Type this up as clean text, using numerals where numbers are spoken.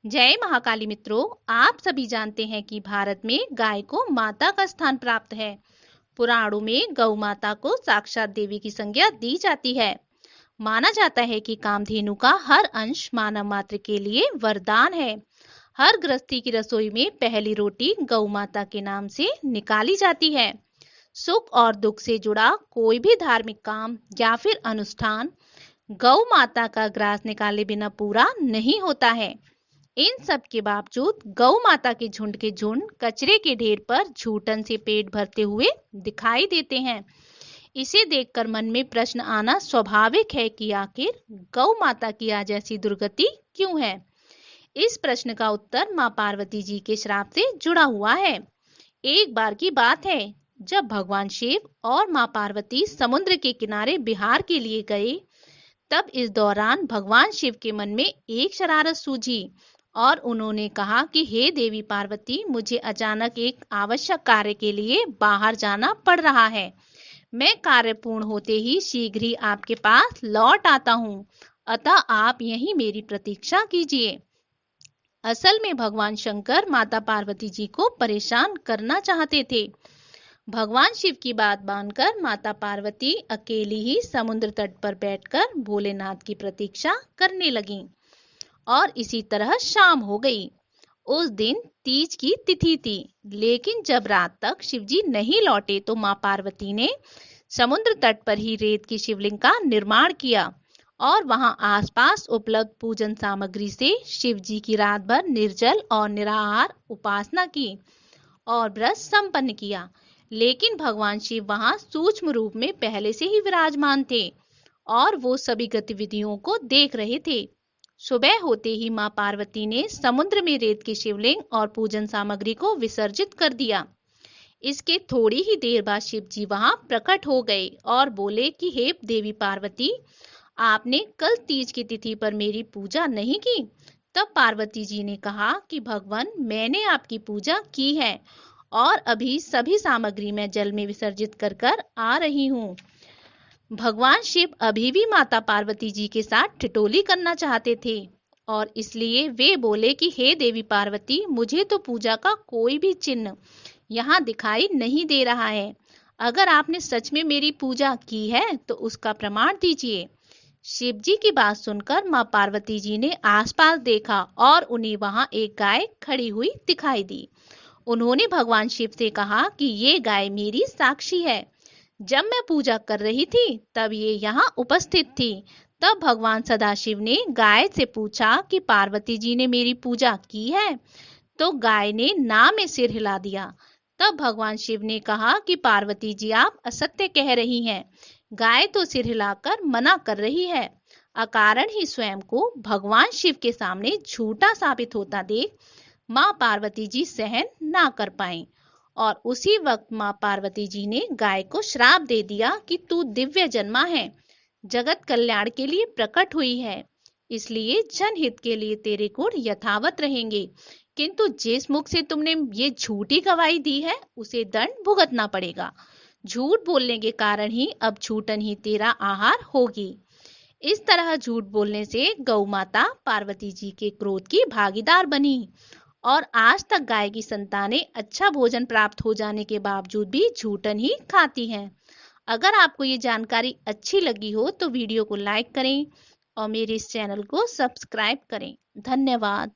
जय महाकाली मित्रों, आप सभी जानते हैं कि भारत में गाय को माता का स्थान प्राप्त है। पुराणों में गौ माता को साक्षात देवी की संज्ञा दी जाती है। माना जाता है कि कामधेनु का हर अंश मानव मात्र के लिए वरदान है। हर गृहस्थी की रसोई में पहली रोटी गौ माता के नाम से निकाली जाती है। सुख और दुख से जुड़ा कोई भी धार्मिक काम या फिर अनुष्ठान गौ माता का ग्रास निकाले बिना पूरा नहीं होता है। इन सब के बावजूद गौ माता के झुंड कचरे के ढेर पर झूठन से पेट भरते हुए दिखाई देते हैं। इसे देखकर मन में प्रश्न आना स्वाभाविक है कि आखिर गौ माता की आज ऐसी दुर्गति क्यों है। इस प्रश्न का उत्तर मां पार्वती जी के श्राप से जुड़ा हुआ है। एक बार की बात है, जब भगवान शिव और मां पार्वती समुद्र के किनारे विहार के लिए गए, तब इस दौरान भगवान शिव के मन में एक शरारत सूझी और उन्होंने कहा कि हे देवी पार्वती, मुझे अचानक एक आवश्यक कार्य के लिए बाहर जाना पड़ रहा है। मैं कार्य पूर्ण होते ही शीघ्र ही आपके पास लौट आता हूँ, अतः आप यहीं मेरी प्रतीक्षा कीजिए। असल में भगवान शंकर माता पार्वती जी को परेशान करना चाहते थे। भगवान शिव की बात मानकर माता पार्वती अकेली ही समुद्र तट पर बैठकर भोलेनाथ की प्रतीक्षा करने लगीं। और इसी तरह शाम हो गई। उस दिन तीज की तिथि थी, लेकिन जब रात तक शिवजी नहीं लौटे तो मां पार्वती ने समुद्र तट पर ही रेत की शिवलिंग का निर्माण किया और वहां आसपास उपलब्ध पूजन सामग्री से शिवजी की रात भर निर्जल और निराहार उपासना की और व्रत संपन्न किया। लेकिन भगवान शिव वहां सूक्ष्म रूप में पहले से ही विराजमान थे और वो सभी गतिविधियों को देख रहे थे। सुबह होते ही मां पार्वती ने समुद्र में रेत के शिवलिंग और पूजन सामग्री को विसर्जित कर दिया। इसके थोड़ी ही देर बाद शिव जी वहां प्रकट हो गए और बोले कि हे देवी पार्वती, आपने कल तीज की तिथि पर मेरी पूजा नहीं की। तब पार्वती जी ने कहा कि भगवान, मैंने आपकी पूजा की है और अभी सभी सामग्री मैं जल में विसर्जित कर कर आ रही हूँ। भगवान शिव अभी भी माता पार्वती जी के साथ ठिठोली करना चाहते थे और इसलिए वे बोले कि हे देवी पार्वती, मुझे तो पूजा का कोई भी चिन्ह यहाँ दिखाई नहीं दे रहा है। अगर आपने सच में मेरी पूजा की है तो उसका प्रमाण दीजिए। शिव जी की बात सुनकर मां पार्वती जी ने आसपास देखा और उन्हें वहां एक गाय खड़ी हुई दिखाई दी। उन्होंने भगवान शिव से कहा कि ये गाय मेरी साक्षी है। जब मैं पूजा कर रही थी तब ये यहाँ उपस्थित थी। तब भगवान सदाशिव ने गाय से पूछा कि पार्वती जी ने मेरी पूजा की है, तो गाय ने ना में सिर हिला दिया। तब भगवान शिव ने कहा कि पार्वती जी, आप असत्य कह रही हैं। गाय तो सिर हिलाकर मना कर रही है। अकारण ही स्वयं को भगवान शिव के सामने झूठा साबित होता देख मां पार्वती जी सहन ना कर पाई और उसी वक्त मां पार्वती जी ने गाय को श्राप दे दिया कि तू दिव्य जन्मा है, जगत कल्याण के लिए प्रकट हुई है, इसलिए जनहित के लिए तेरे गुण यथावत रहेंगे, किंतु जिस मुख से तुमने ये झूठी गवाही दी है उसे दंड भुगतना पड़ेगा। झूठ बोलने के कारण ही अब झूठन ही तेरा आहार होगी। इस तरह झूठ बोलने से गौ माता पार्वती जी के क्रोध की भागीदार बनी और आज तक गाय की संतानें अच्छा भोजन प्राप्त हो जाने के बावजूद भी झूठन ही खाती हैं। अगर आपको ये जानकारी अच्छी लगी हो तो वीडियो को लाइक करें और मेरे इस चैनल को सब्सक्राइब करें। धन्यवाद।